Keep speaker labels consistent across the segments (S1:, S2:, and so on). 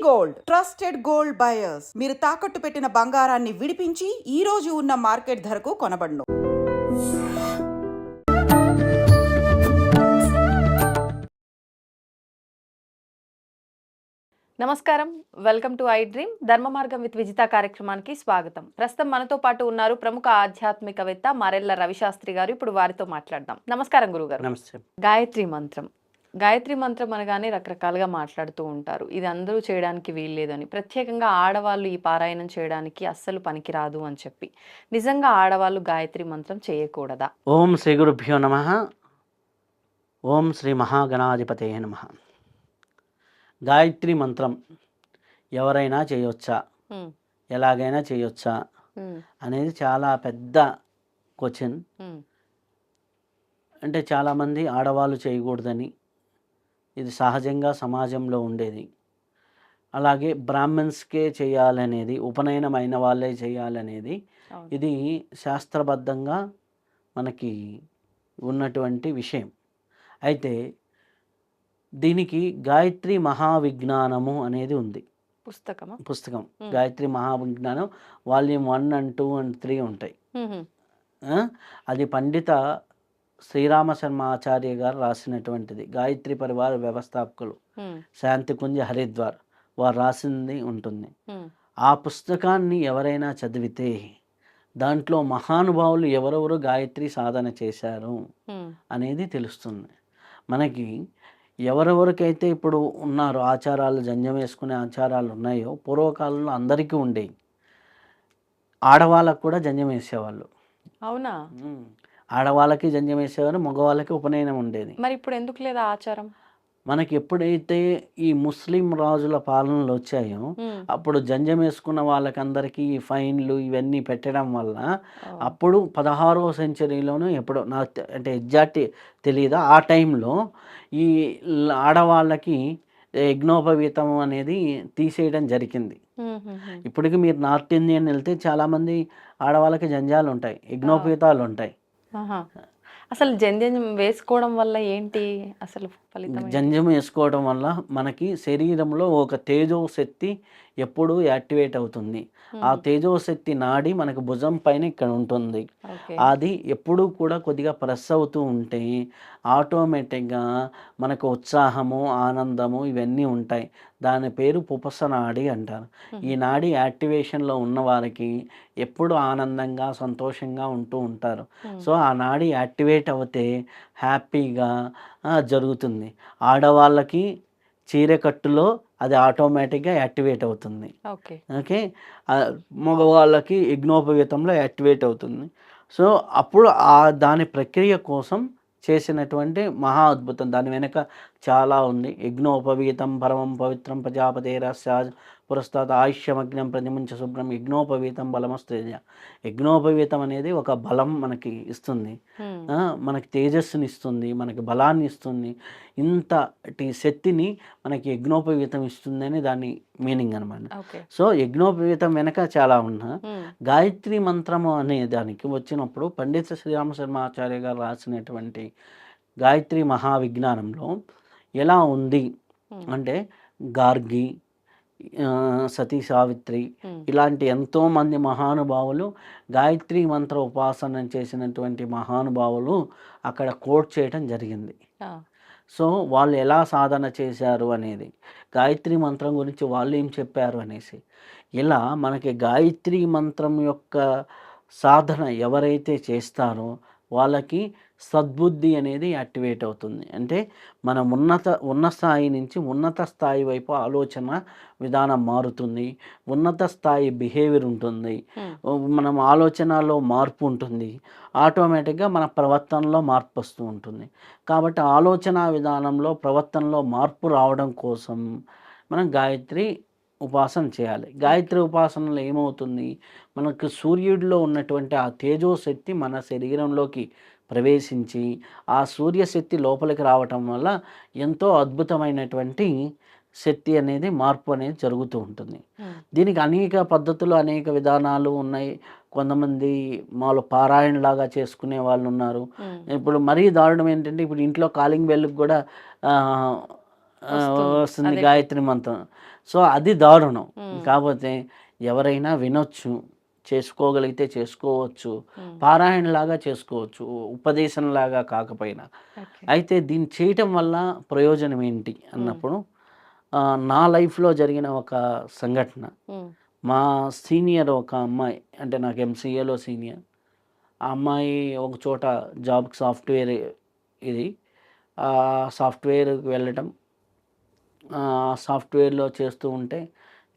S1: Gold trusted gold buyers. మీరు తాకట్టు పెట్టిన బంగారాన్ని విడిపించి ఈ రోజు ఉన్న మార్కెట్ ధరకు కొనబడును.
S2: నమస్కారం, వెల్కమ్ టు ఐ డ్రీమ్. ధర్మ మార్గం విత్ విజిత కార్యక్రమానికి స్వాగతం. ప్రస్తుతం మనతో పాటు ఉన్నారు ప్రముఖ ఆధ్యాత్మికవేత్త మరెల్ల రవిశాస్త్రి గారు. ఇప్పుడు వారితో మాట్లాడదాం. నమస్కారం గురుగారు.
S3: నమస్తే.
S2: గాయత్రి మంత్రం అనగానే రకరకాలుగా మాట్లాడుతూ ఉంటారు. ఇది అందరూ చేయడానికి వీల్లేదని, ప్రత్యేకంగా ఆడవాళ్ళు ఈ పారాయణం చేయడానికి అస్సలు పనికిరాదు అని చెప్పి, నిజంగా ఆడవాళ్ళు గాయత్రి మంత్రం చేయకూడదా?
S3: ఓం శ్రీ గురుభ్యో నమః. ఓం శ్రీ మహాగణాధిపతయే నమః. గాయత్రి మంత్రం ఎవరైనా చేయొచ్చా, ఎలాగైనా చేయొచ్చా అనేది చాలా పెద్ద క్వశ్చన్. అంటే చాలామంది ఆడవాళ్ళు చేయకూడదని, ఇది సహజంగా సమాజంలో ఉండేది. అలాగే బ్రాహ్మణ్స్కే చేయాలనేది, ఉపనయనమైన వాళ్ళే చేయాలనేది, ఇది శాస్త్రబద్ధంగా మనకి ఉన్నటువంటి విషయం. అయితే దీనికి గాయత్రి మహావిజ్ఞానము అనేది ఉంది, పుస్తకం. Gayatri Mahavignanam volume 1 and 2 and 3 ఉంటాయి. అది పండిత శ్రీరామ శర్మ ఆచార్య గారు రాసినటువంటిది. గాయత్రి పరివార వ్యవస్థాపకులు శాంతికుంజ హరిద్వార్ వారు రాసింది ఉంటుంది. ఆ పుస్తకాన్ని ఎవరైనా చదివితే దాంట్లో మహానుభావులు ఎవరెవరు గాయత్రి సాధన చేశారు అనేది తెలుస్తుంది మనకి. ఎవరెవరికైతే ఇప్పుడు ఉన్నారో ఆచారాలు, జంజం వేసుకునే ఆచారాలు ఉన్నాయో పూర్వకాలంలో అందరికీ ఉండేవి. ఆడవాళ్ళకు కూడా జంజం వేసేవాళ్ళు.
S2: అవునా?
S3: ఆడవాళ్ళకి జంజం వేసేవారు, మగవాళ్ళకి ఉపనయనం ఉండేది.
S2: మరి ఇప్పుడు ఎందుకు లేదా ఆచారం?
S3: మనకి ఎప్పుడైతే ఈ ముస్లిం రాజుల పాలనలు వచ్చాయో అప్పుడు జంజం వేసుకున్న వాళ్ళకందరికీ ఈ ఫైన్లు ఇవన్నీ పెట్టడం వల్ల అప్పుడు 16వ సెంచరీలోనూ ఎప్పుడో నాకు అంటే ఎగ్జాక్ట్ తెలియదా, ఆ టైంలో ఈ ఆడవాళ్ళకి యజ్ఞోపవీతం అనేది తీసేయడం జరిగింది. ఇప్పటికి మీరు నార్త్ ఇండియన్ వెళ్తే చాలామంది ఆడవాళ్ళకి జంజాలు ఉంటాయి, యజ్ఞోపవీతాలు ఉంటాయి.
S2: అసలు జంజం వేసుకోవడం వల్ల ఏంటి అసలు ఫలితం?
S3: జంజం వేసుకోవడం వల్ల మనకి శరీరంలో ఒక తేజోశక్తి ఎప్పుడు యాక్టివేట్ అవుతుంది. ఆ తేజోశక్తి నాడి మనకు భుజం పైన ఇక్కడ ఉంటుంది. అది ఎప్పుడు కూడా కొద్దిగా ప్రెస్ అవుతూ ఉంటే ఆటోమేటిక్గా మనకు ఉత్సాహము, ఆనందము ఇవన్నీ ఉంటాయి. దాని పేరు పుపస నాడి అంటారు. ఈ నాడి యాక్టివేషన్లో ఉన్న వారికి ఎప్పుడు ఆనందంగా, సంతోషంగా ఉంటూ ఉంటారు. సో ఆ నాడి యాక్టివేట్ అవుతే హ్యాపీగా జరుగుతుంది. ఆడవాళ్ళకి చీరకట్టులో అది ఆటోమేటిక్గా యాక్టివేట్ అవుతుంది. ఓకే, మగవాళ్ళకి యజ్ఞోపవీతంలో యాక్టివేట్ అవుతుంది. సో అప్పుడు దాని ప్రక్రియ కోసం చేసినటువంటి మహా అద్భుతం. దాని వెనుక చాలా ఉంది. యజ్ఞోపవీతం పరమం పవిత్రం ప్రజాపతేరస్య పురస్తాత్ ఆయుష్యమగ్నం ప్రతిముంచ శుభ్రం యజ్ఞోపవీతం బలమస్తేజ. యజ్ఞోపవీతం అనేది ఒక బలం మనకి ఇస్తుంది, మనకి తేజస్సుని ఇస్తుంది, మనకి బలాన్ని ఇస్తుంది. ఇంతటి శక్తిని మనకి యజ్ఞోపవీతం ఇస్తుంది అని దాని మీనింగ్ అనమాట. సో యజ్ఞోపవీతం వెనక చాలా ఉన్నా గాయత్రి మంత్రము అనే దానికి వచ్చినప్పుడు పండిత శ్రీరామ శర్మ ఆచార్య గారు రాసినటువంటి గాయత్రి మహావిజ్ఞానంలో ఎలా ఉంది అంటే గార్గి, సతీ సావిత్రి ఇలాంటి ఎంతోమంది మహానుభావులు, గాయత్రి మంత్ర ఉపాసన చేసినటువంటి మహానుభావులు అక్కడ కోట్ చేయడం జరిగింది. సో వాళ్ళు ఎలా సాధన చేశారు అనేది, గాయత్రి మంత్రం గురించి వాళ్ళు ఏం చెప్పారు అనేసి, ఇలా మనకి గాయత్రి మంత్రం యొక్క సాధన ఎవరైతే చేస్తారో వాళ్ళకి సద్బుద్ధి అనేది యాక్టివేట్ అవుతుంది. అంటే మనం ఉన్న స్థాయి నుంచి ఉన్నత స్థాయి వైపు ఆలోచన విధానం మారుతుంది, ఉన్నత స్థాయి బిహేవియర్ ఉంటుంది, మనం ఆలోచనలో మార్పు ఉంటుంది, ఆటోమేటిక్గా మన ప్రవర్తనలో మార్పు వస్తూ ఉంటుంది. కాబట్టి ఆలోచన విధానంలో, ప్రవర్తనలో మార్పు రావడం కోసం మనం గాయత్రి ఉపాసన చేయాలి. గాయత్రి ఉపాసనలో ఏమవుతుంది, మనకు సూర్యుడిలో ఉన్నటువంటి ఆ తేజోశక్తి మన శరీరంలోకి ప్రవేశించి ఆ సూర్యశక్తి లోపలికి రావటం వల్ల ఎంతో అద్భుతమైనటువంటి శక్తి అనేది, మార్పు అనేది జరుగుతూ ఉంటుంది. దీనికి అనేక పద్ధతులు, అనేక విధానాలు ఉన్నాయి. కొంతమంది మాలో పారాయణలాగా చేసుకునే వాళ్ళు ఉన్నారు. ఇప్పుడు మరీ దారుణం ఏంటంటే ఇప్పుడు ఇంట్లో కాలింగ్ బెల్కి కూడా వస్తుంది
S2: అదే.
S3: గాయత్రి మంత్రం. సో అది దారుణం.
S2: హ్మ్.
S3: కాకపోతే ఎవరైనా వినొచ్చు, చేసుకోగలిగితే చేసుకోవచ్చు,
S2: హ్మ్.
S3: పారాయణలాగా చేసుకోవచ్చు, ఉపదేశంలాగా కాకపోయినా.
S2: ఓకే.
S3: అయితే దీన్ని చేయటం వల్ల ప్రయోజనం ఏంటి అన్నప్పుడు నా లైఫ్లో జరిగిన ఒక సంఘటన.
S2: హ్మ్.
S3: మా సీనియర్ ఒక అమ్మాయి, అంటే నాకు ఎంసీఏలో సీనియర్. ఆ అమ్మాయి ఒక చోట జాబ్కి సాఫ్ట్వేర్ ఇది సాఫ్ట్వేర్కి వెళ్ళటం, సాఫ్ట్వేర్లో చేస్తూ ఉంటే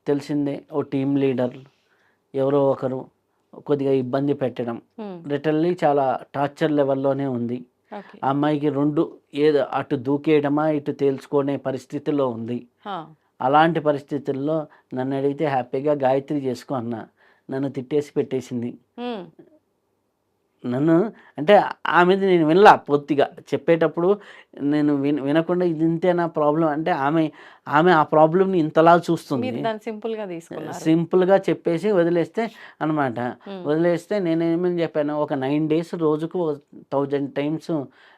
S3: తెలిసిందే ఓ టీమ్ లీడర్ ఎవరో ఒకరు కొద్దిగా ఇబ్బంది పెట్టడం,
S2: హ్మ్.
S3: లిటరల్లీ చాలా టార్చర్ లెవెల్లోనే ఉంది.
S2: ఓకే.
S3: ఆ అమ్మాయికి రెండు, ఏదో అటు దూకేయడమా ఇటు తేల్చుకునే పరిస్థితిలో ఉంది.
S2: ఆ!
S3: అలాంటి పరిస్థితుల్లో నన్ను అడిగితే హ్యాపీగా గాయత్రి చేసుకో అన్నా. నన్ను తిట్టేసి పెట్టేసింది.
S2: హ్మ్.
S3: నన్ను అంటే ఆమెది నేను వినలా పూర్తిగా. చెప్పేటప్పుడు నేను వినకుండా ఇది ఇంతేనా ప్రాబ్లమ్ అంటే ఆమె ఆ ప్రాబ్లమ్‌ని ఇంతలా
S2: మీరు
S3: చూస్తుంది.
S2: దాన్ని సింపుల్‌గా తీసుకున్నారు.
S3: సింపుల్‌గా చెప్పేసి వదిలేస్తే అనమాట.
S2: హ్మ్.
S3: వదిలేస్తే నేనేమని చెప్పాను, ఒక 9 డేస్ రోజుకు 1000 టైమ్స్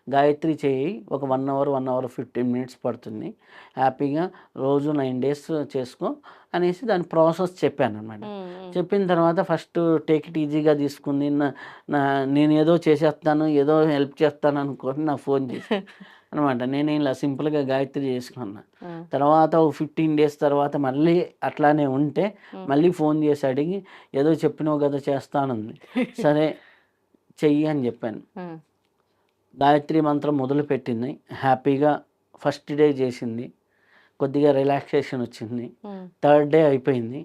S3: గాయత్రి చేయి. ఒక 1 అవర్, 1 అవర్ 15 మినిట్స్ పడుతుంది. హ్యాపీగా రోజు 9 డేస్ చేసుకో అనేసి దాని ప్రాసెస్ చెప్పాననమాట.
S2: హ్మ్. హ్మ్.
S3: చెప్పిన తర్వాత ఫస్ట్ టేక్ ఇట్ ఈజీగా తీసుకుంది. నా నా నేనేదో చేసేస్తాను, ఏదో హెల్ప్ చేస్తాను అనుకోని నాకు ఫోన్ చేసింది అనమాట. నేను ఇలా సింపుల్‌గా గాయత్రి చేసుకున్నా.
S2: ఆ!
S3: తర్వాత ఓ 15 డేస్ తర్వాత మళ్ళీ అట్లానే ఉంటే
S2: హ్మ్.
S3: మళ్ళీ ఫోన్ చేసి అడిగి, ఏదో చెప్పినావు కదా చేస్తానంది. సరే చెయ్యి అని చెప్పాను.
S2: హ్మ్.
S3: గాయత్రి మంత్రం మొదలుపెట్టింది. హ్యాపీగా ఫస్ట్ డే చేసింది. కొద్దిగా రిలాక్సేషన్ వచ్చింది.
S2: హ్మ్.
S3: థర్డ్ డే అయిపోయింది.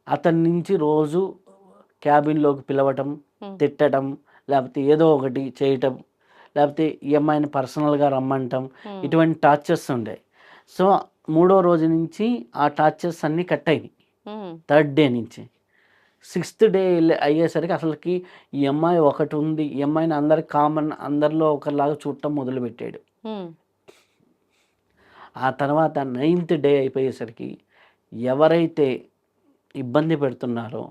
S3: అతని నుంచి రోజు క్యాబిన్‌లోకి పిలవటం,
S2: హ్మ్.
S3: తిట్టడం, లేకపోతే ఏదో ఒకటి చేయటం, లేకపోతే ఈ అమ్మాయిని పర్సనల్‌గా రమ్మంటం,
S2: హ్మ్.
S3: ఇటువంటి టార్చర్స్ ఉండేవి. సో, మూడో రోజు నుంచి ఆ టార్చర్స్ అన్నీ కట్ అయినాయి.
S2: హ్మ్.
S3: థర్డ్ డే నుంచి. సిక్స్త్ డే అయ్యేసరికి అసలకి ఈ అమ్మాయి ఒకటుంది. ఈ అమ్మాయిని అందరిలో ఒకరిలాగా చూడటం మొదలుపెట్టాడు.
S2: హ్మ్.
S3: ఆ తర్వాత నైన్త్ డే అయిపోయేసరికి ఎవరైతే ఇబ్బంది పెడుతున్నారో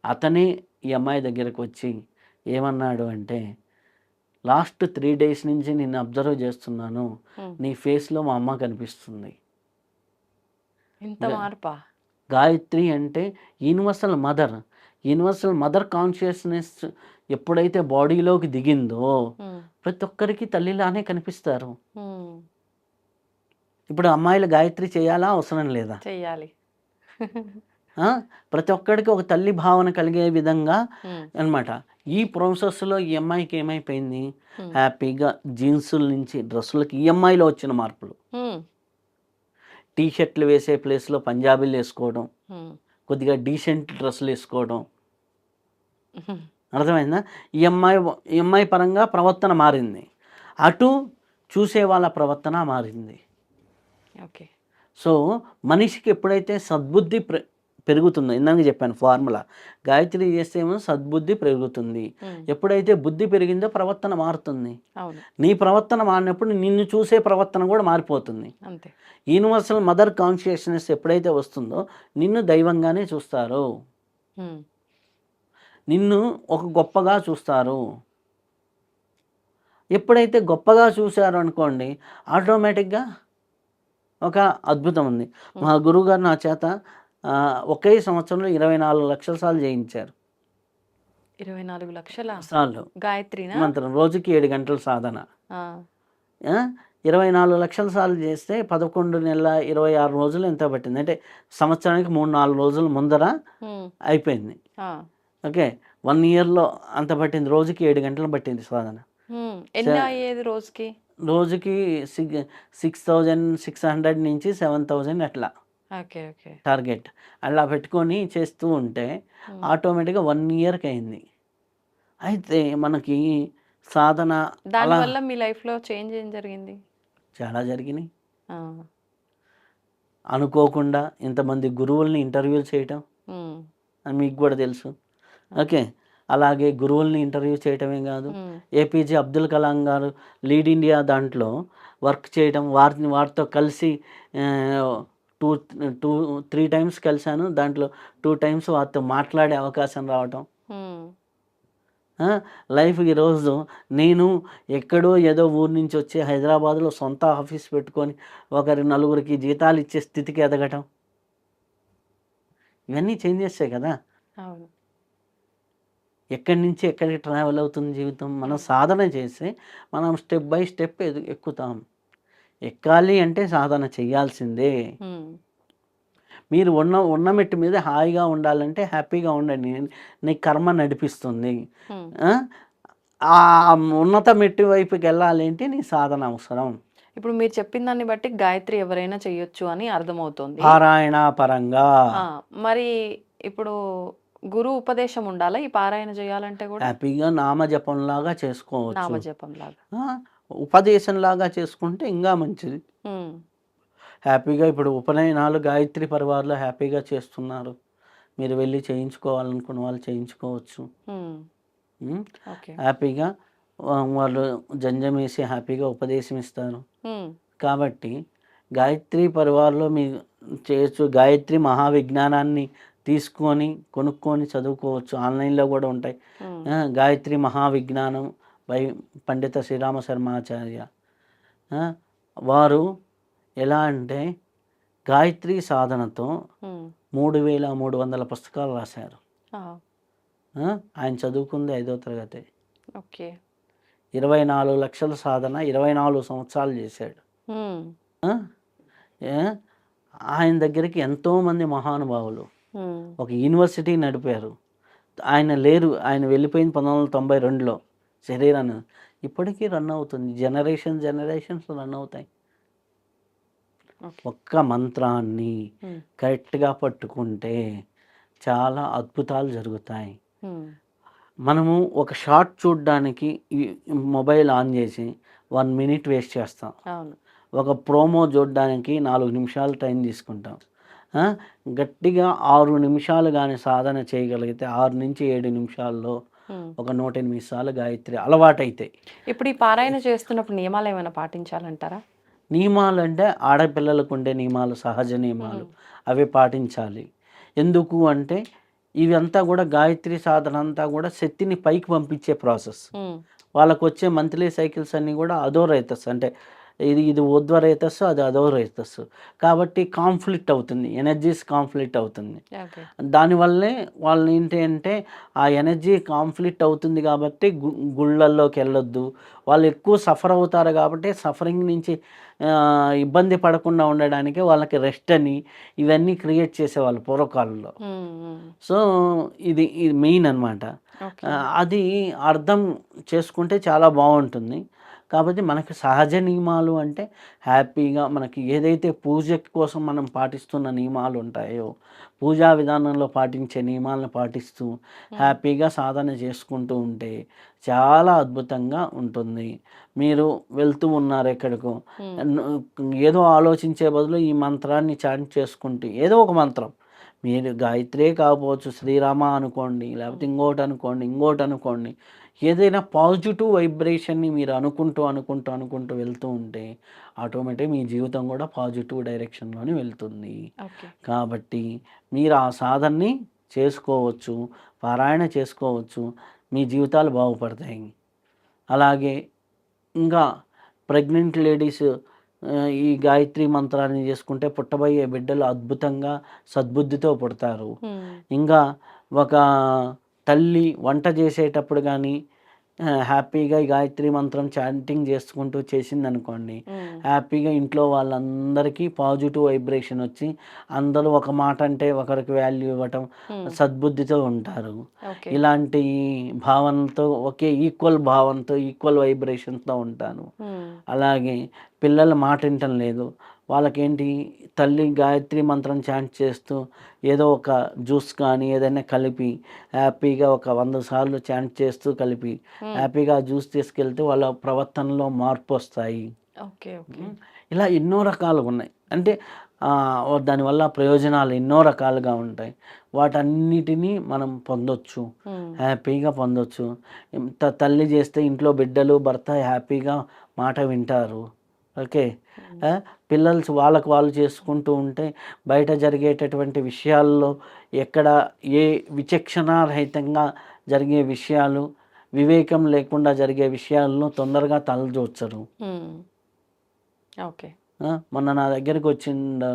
S3: అతనే ఈ అమ్మాయి దగ్గరకు వచ్చి ఏమన్నాడు అంటే, లాస్ట్ 3 డేస్ నుంచి నిన్ను అబ్జర్వ్ చేస్తున్నాను.
S2: హ్మ్.
S3: నీ ఫేస్‌లో మా అమ్మ కనిపిస్తుంది.
S2: ఇంత
S3: గ
S2: మార్పా?
S3: గాయత్రి అంటే universal mother. Universal mother consciousness ఎప్పుడైతే బాడీలోకి దిగిందో
S2: హ్మ్.
S3: ప్రతి ఒక్కరికి తల్లిలానే కనిపిస్తారు.
S2: హ్మ్.
S3: ఇప్పుడు అమ్మాయిలు గాయత్రి చేయాలా? అవసరం లేదా?
S2: చెయ్యాలి.
S3: ఆ! ప్రతి ఒక్కడికి ఒక తల్లి భావన కలిగే విధంగా
S2: హ్మ్.
S3: అన్నమాట. ఈ ప్రాసెస్‌లో ఈ అమ్మాయికి ఏమైపోయింది,
S2: హ్మ్.
S3: హ్యాపీగా జీన్సుల నుంచి డ్రెస్సులకి ఈ అమ్మాయిలో వచ్చిన మార్పులు.
S2: హ్మ్.
S3: టీ షర్ట్‌లు వేసే ప్లేస్‌లో పంజాబీలు ఏసుకోవడం,
S2: హ్మ్.
S3: కొద్దిగా డీసెంట్ డ్రెస్సులేసుకోవడం.
S2: హ్మ్.
S3: అర్థమైందా? ఈ అమ్మాయి పరంగా ప్రవర్తన మారింది. అటు చూసే వాళ్ళ ప్రవర్తన మారింది.
S2: ఓకే.
S3: సో, మనిషికి ఎప్పుడైతే సద్బుద్ధి పెరుగుతుందో, ఇందాక చెప్పాను ఫార్ములా. గాయత్రి చేస్తే ఏమో సద్బుద్ధి పెరుగుతుంది.
S2: హ్మ్.
S3: ఎప్పుడైతే బుద్ధి పెరిగిందో ప్రవర్తన మారుతుంది.
S2: అవును.
S3: నీ ప్రవర్తన మారినప్పుడు నిన్ను చూసే ప్రవర్తన కూడా మారిపోతుంది.
S2: అంతే.
S3: యూనివర్సల్ మదర్ కాన్షియస్‌నెస్ ఎప్పుడైతే వస్తుందో నిన్ను దైవంగానే చూస్తారు.
S2: హ్మ్.
S3: నిన్ను ఒక గొప్పగా చూస్తారు. ఎప్పుడైతే గొప్పగా చూసారో అనుకోండి, ఆటోమేటిక్‌గా ఒక అద్భుతం ఉంది. మా
S2: హ్మ్.
S3: గురువుగారు నా చేత ఒకే సంవత్సరంలో 24 లక్షల సార్లు చేయించారు.
S2: 24,00,000
S3: సార్లు
S2: గాయత్రినా?
S3: మంత్రం. రోజుకి 7 గంటల సాధన.
S2: ఆ!
S3: ఆ! 24 లక్షల సార్లు చేస్తే 11 నెలల 26 రోజులు ఎంతో పట్టింది. అంటే సంవత్సరానికి 3, 4 రోజుల ముందర
S2: హ్మ్.
S3: అయిపోయింది.
S2: ఆ!
S3: ఓకే. 1 ఇయర్‌లో అంత పట్టింది. రోజుకి 7 గంటలు పట్టింది సాధన.
S2: హ్మ్.
S3: స
S2: ఎన్ని అయ్యేది రోజుకి?
S3: రోజుకి 6,600 నుంచి 7,000 అట్లా
S2: ఓకే. ఓకే.
S3: టార్గెట్. అలా పెట్టుకొని చేస్తూ ఉంటే
S2: హ్మ్.
S3: ఆటోమేటిక్‌గా 1 ఇయర్‌కి అయింది. అయితే మనకి సాధన అలా
S2: దానివల్ల మీ లైఫ్‌లో చేంజ్ ఏం జరిగింది?
S3: చాలా జరిగినాయి.
S2: ఆ!
S3: అనుకోకుండా ఇంతమంది గురువుల్ని ఇంటర్వ్యూలు చేయటం
S2: హ్మ్.
S3: అని మీకు కూడా తెలుసు.
S2: ఓకే.
S3: ఓకే. అలాగే గురువుల్ని ఇంటర్వ్యూ చేయటమే కాదు,
S2: హ్మ్.
S3: ఏపీజే అబ్దుల్ కలాం గారు లీడ్ ఇండియా దాంట్లో వర్క్ చేయడం, వారితో కలిసి ఆహ్, 2, 2, 3 టైమ్స్ కలిసాను. దాంట్లో 2 టైమ్స్ వారితో మాట్లాడే అవకాశం రావటం.
S2: హ్మ్.
S3: ఆ! లైఫ్ ఈరోజు నేను ఎక్కడో ఏదో ఊరు నుంచి వచ్చి హైదరాబాద్‌లో సొంత ఆఫీస్ పెట్టుకొని నలుగురికి జీతాలు ఇచ్చే స్థితికి ఎదగటం. ఇవన్నీ చేంజెసే కదా!
S2: అవును.
S3: ఎక్కడి నుంచి ఎక్కడికి ట్రావెల్ అవుతుంది జీవితం. మనం సాధన చేస్తే మనం స్టెప్ బై స్టెప్ ఎక్కుతాం. ఎక్కాలి అంటే సాధన చేయాల్సిందే.
S2: హ్మ్.
S3: మీరు ఉన్న మెట్టు మీద హాయిగా ఉండాలంటే హ్యాపీగా ఉండండి. నీ కర్మ నడిపిస్తుంది.
S2: హ్మ్.
S3: ఆ! ఆ ఉన్నత మెట్టు వైపుకెళ్ళాలి అంటే నీ సాధన అవసరం.
S2: ఇప్పుడు మీరు చెప్పిన దాన్ని బట్టి గాయత్రి ఎవరైనా చేయొచ్చు అని అర్థమవుతోంది.
S3: పారాయణ పరంగా
S2: ఆ! మరి ఇప్పుడు గురువు ఉపదేశం ఉండాలా ఈ పారాయణ చేయాలంటే గూడా?
S3: హ్యాపీగా నామజపంలాగా చేసుకోవచ్చు.
S2: నామజపంలాగా.
S3: ఆ! ఉపదేశంలాగా చేసుకుంటే ఇంకా మంచిది.
S2: హ్మ్.
S3: హ్యాపీగా ఇప్పుడు ఉపనయనాలు గాయత్రి పరివార్‌లో హ్యాపీగా చేస్తున్నారు. మీరు వెళ్లి చేయించుకోవాలనుకున్న వాళ్ళు చేయించుకోవచ్చు.
S2: హ్మ్.
S3: హ్మ్.
S2: ఓకే.
S3: హ్యాపీగా వాళ్ళు జంజమేసి హ్యాపీగా ఉపదేశం ఇస్తారు.
S2: హ్మ్.
S3: కాబట్టి గాయత్రి పరివార్‌లో మీరు చేయొచ్చు. గాయత్రి మహావిజ్ఞానాన్ని తీసుకొని, కొనుక్కొని చదువుకోవచ్చు. ఆన్‌లైన్‌లో గూడా ఉంటాయి.
S2: హ్మ్.
S3: గాయత్రి మహావిజ్ఞానం బై పండిత శ్రీరామ శర్మాచార్య. ఆ! వారు ఎలా అంటే గాయత్రి సాధనతో
S2: హ్మ్.
S3: 3300 పుస్తకాలు రాశారు.
S2: ఆ!
S3: ఆ! ఆయన చదువుకుంది 5వ తరగతే.
S2: ఓకే.
S3: 24,00,000 సాధన 24 సంవత్సరాలు చేశాడు.
S2: హ్మ్.
S3: ఆ! ఏ ఆయన దగ్గరికి ఎంతోమంది మహానుభావులు
S2: హ్మ్.
S3: ఒక యూనివర్సిటీ నడిపారు. ఆయన లేరు. ఆయన వెళ్ళిపోయింది 1992లో శరీరాన్ని. ఇప్పటికీ రన్ అవుతుంది. జనరేషన్స్ రన్ అవుతాయి.
S2: ఓకే.
S3: ఒక్క మంత్రాన్ని
S2: హ్మ్.
S3: కరెక్ట్‌గా పట్టుకుంటే చాలా అద్భుతాలు జరుగుతాయి.
S2: హ్మ్.
S3: మనము ఒక షార్ట్ చూడ్డానికి ఈ మొబైల్ ఆన్ చేసి 1 మినిట్ వేస్ట్ చేస్తాం.
S2: అవును.
S3: ఒక ప్రోమో చూడ్డానికి 4 నిమిషాలు టైం తీసుకుంటాం. ఆ! గట్టిగా 6 నిమిషాలు గాని సాధన చేయగలిగితే 6-7 నిమిషాల్లో
S2: హ్మ్.
S3: ఒక 108 సార్లు గాయత్రి అలవాటైతాయి.
S2: ఇప్పుడు ఈ పారాయణ చేస్తున్నప్పుడు నియమాలేమైనా పాటించాలంటారా?
S3: నియమాలంటే ఆడపిల్లలకుండే నియమాలు, సహజ నియమాలు.
S2: హ్మ్.
S3: అవి పాటించాలి. ఎందుకు అంటే ఇవంతా గూడా గాయత్రి సాధన అంతా గూడా శక్తిని పైకి పంపించే ప్రాసెస్.
S2: హ్మ్.
S3: వాళ్ళకొచ్చే మంత్లీ సైకిల్స్ అన్నీ గూడా అధోరేతస్ అంటే ఇది ఊర్ధ్వరేతస్సు, అది అధోరేతస్సు. కాబట్టి కాన్‌ఫ్లిక్ట్ అవుతుంది. ఎనర్జీస్ కాన్‌ఫ్లిక్ట్ అవుతుంది.
S2: ఓకే.
S3: దానివల్లే వాళ్ళేంటి అంటే ఆ ఎనర్జీ కాన్‌ఫ్లిక్ట్ అవుతుంది గాబట్టి గుళ్ళల్లోకెళ్ళొద్దు. వాళ్ళు ఎక్కువ సఫర్ అవుతారు గాబట్టి సఫరింగ్ నుంచి ఇబ్బంది పడకుండా ఉండడానికి వాళ్ళకి రెస్ట్ అని ఇవన్నీ క్రియేట్ చేసేవాళ్ళు పూర్వకాలంలో.
S2: హ్మ్. హ్మ్.
S3: సో, ఇది మెయిన్ అనమాట.
S2: ఓకే.
S3: అది అర్థం చేసుకుంటే చాలా బావుంటుంది. కాబట్టి మనకి సహజ నియమాలు అంటే హ్యాపీగా మనకి ఏదైతే పూజ కోసం మనం పాటిస్తున్న నియమాలు ఉంటాయో, పూజా విధానంలో పాటించే నియమాలను పాటిస్తూ
S2: హ్మ్.
S3: హ్యాపీగా సాధన చేసుకుంటూ ఉంటే చాలా అద్భుతంగా ఉంటుంది. మీరు వెళ్తూ ఉన్నారు ఎక్కడికో,
S2: హ్మ్.
S3: ఏదో ఆలోచించే బదులు ఈ మంత్రాన్ని చాంట్ చేసుకుంటూ ఏదో ఒక మంత్రం మీరు గాయత్రియే కాకపోవచ్చు, శ్రీరామ అనుకోండి, లేకపోతే
S2: హ్మ్.
S3: ఇంకోటనుకోండి. ఏదైనా పాజిటివ్ వైబ్రేషన్‌ని మీరు అనుకుంటూ వెళ్తూ ఉంటే ఆటోమేటిక్‌గా మీ జీవితం గూడా పాజిటివ్ డైరెక్షన్‌లోనే వెళ్తుంది.
S2: ఓకే.
S3: కాబట్టి మీరు ఆ సాధనని చేసుకోవచ్చు. పారాయణ చేసుకోవచ్చు. మీ జీవితాలు బాగుపడతాయి. అలాగే ఇంకా ప్రెగ్నెంట్ లేడీస్ ఈ గాయత్రి మంత్రాన్ని చేసుకుంటే పుట్టబోయే బిడ్డలు అద్భుతంగా సద్బుద్ధితో పుడతారు.
S2: హ్మ్.
S3: ఇంకా ఒక తల్లి వంట చేసేటప్పుడు గానీ హ్యాపీగా ఈ గాయత్రి మంత్రం చాంటింగ్ చేసుకుంటూ చేసిందనుకోండి,
S2: హ్మ్.
S3: హ్యాపీగా ఇంట్లో వాళ్ళందరికీ పాజిటివ్ వైబ్రేషన్ వచ్చి అందరూ ఒక మాట అంటే ఒకరికి వాల్యూ ఇవ్వటం,
S2: హ్మ్.
S3: సద్బుద్ధితో ఉంటారు.
S2: ఓకే.
S3: ఇలాంటి భావనతో ఒకే ఈక్వల్ భావనతో, ఈక్వల్ వైబ్రేషన్‌తో ఉంటాను.
S2: హ్మ్.
S3: అలాగే పిల్లలు మాట వినటం లేదు. వాళ్ళకేంటి తల్లి గాయత్రి మంత్రం చాంట్ చేస్తూ ఏదో ఒక జ్యూస్ కానీ ఏదైనా కలిపి హ్యాపీగా ఒక 100 సార్లు చాంట్ చేస్తూ కలిపి
S2: హ్మ్.
S3: హ్యాపీగా ఆ జ్యూస్ తీసుకెళ్తే వాళ్ళ ప్రవర్తనలో మార్పొస్తాయి.
S2: ఓకే. ఓకే.
S3: హ్మ్. ఇలా ఎన్నో రకాలుగున్నాయి. అంటే దానివల్ల ప్రయోజనాలు ఎన్నో రకాలుగా ఉంటాయి. వాటన్నిటిని మనం పొందొచ్చు.
S2: హ్మ్.
S3: హ్యాపీగా పొందొచ్చు. తల్లి చేస్తే ఇంట్లో బిడ్డలు, భర్త హ్యాపీగా మాట వింటారు. ఓకే.
S2: హ్మ్.
S3: పిల్లలు వాళ్ళకి వాళ్ళు చేసుకుంటూ ఉంటే బయట జరిగేటటువంటి విషయాల్లో ఎక్కడ ఏ విచక్షణారహితంగా జరిగే విషయాలు వివేకం లేకుండా జరిగే విషయాలను తొందరగా తలదూర్చరు.
S2: ఓకే.
S3: మొన్న నా దగ్గరికి వచ్చిండు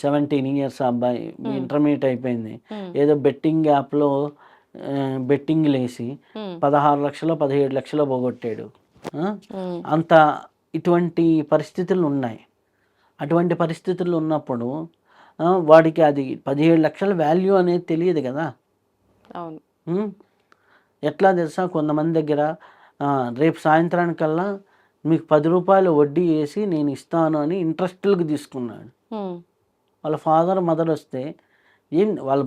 S3: 17 ఇయర్స్ అబ్బాయి, ఇంటర్మీడియట్ అయిపోయింది. ఏదో బెట్టింగ్ యాప్లో బెట్టింగ్లు వేసి 16 లక్షలు 17 లక్షలు పోగొట్టాడు. అంత ఇటువంటి పరిస్థితులు ఉన్నాయి. అటువంటి పరిస్థితులు ఉన్నప్పుడు వాడికి అది 17 లక్షల వాల్యూ అనేది తెలియదు కదా.
S2: అవును.
S3: ఎట్లా తెలుసా, కొంతమంది దగ్గర రేపు సాయంత్రానికల్లా మీకు 10 రూపాయలు వడ్డీ వేసి నేను ఇస్తాను అని ఇంట్రెస్ట్లకు తీసుకున్నాడు. వాళ్ళ ఫాదర్ మదర్ వస్తే ఏం వాళ్ళు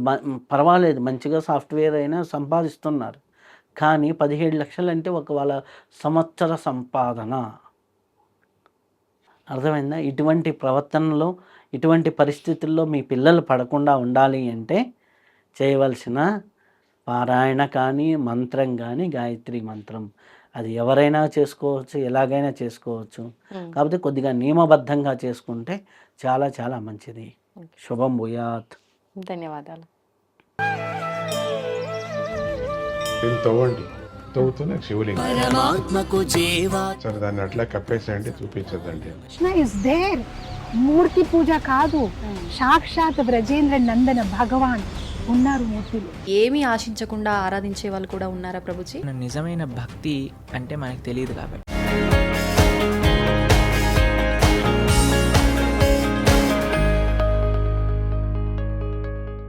S3: పర్వాలేదు, మంచిగా సాఫ్ట్వేర్ అయినా సంపాదిస్తున్నారు. కానీ 17 లక్షలు అంటే వాళ్ళ సంవత్సర సంపాదన. అర్థమైందా? ఇటువంటి ప్రవర్తనలో, ఇటువంటి పరిస్థితుల్లో మీ పిల్లలు పడకుండా ఉండాలి అంటే చేయవలసిన పారాయణ కానీ, మంత్రం కానీ గాయత్రి మంత్రం. అది ఎవరైనా చేసుకోవచ్చు, ఎలాగైనా చేసుకోవచ్చు. కాకపోతే కొద్దిగా నియమబద్ధంగా చేసుకుంటే చాలా చాలా మంచిది. శుభం భూయాత్.
S2: ధన్యవాదాలు.
S4: తవ్వండి, తవ్వుతూనే శివలింగం. సరే, దాన్ని అట్లా కప్పేసేయండి, చూపించదండి.
S5: Krishna is there. మూర్తి పూజ కాదు, సాక్షాత్ బ్రజేంద్ర నందన భగవాన్ ఉన్నారు మూర్తిలో.
S6: ఏమీ ఆశించకుండా ఆరాధించే వాళ్ళు కూడా ఉన్నారా ప్రభుజీ?
S7: నిజమైన భక్తి అంటే మనకు తెలియదు కాబట్టి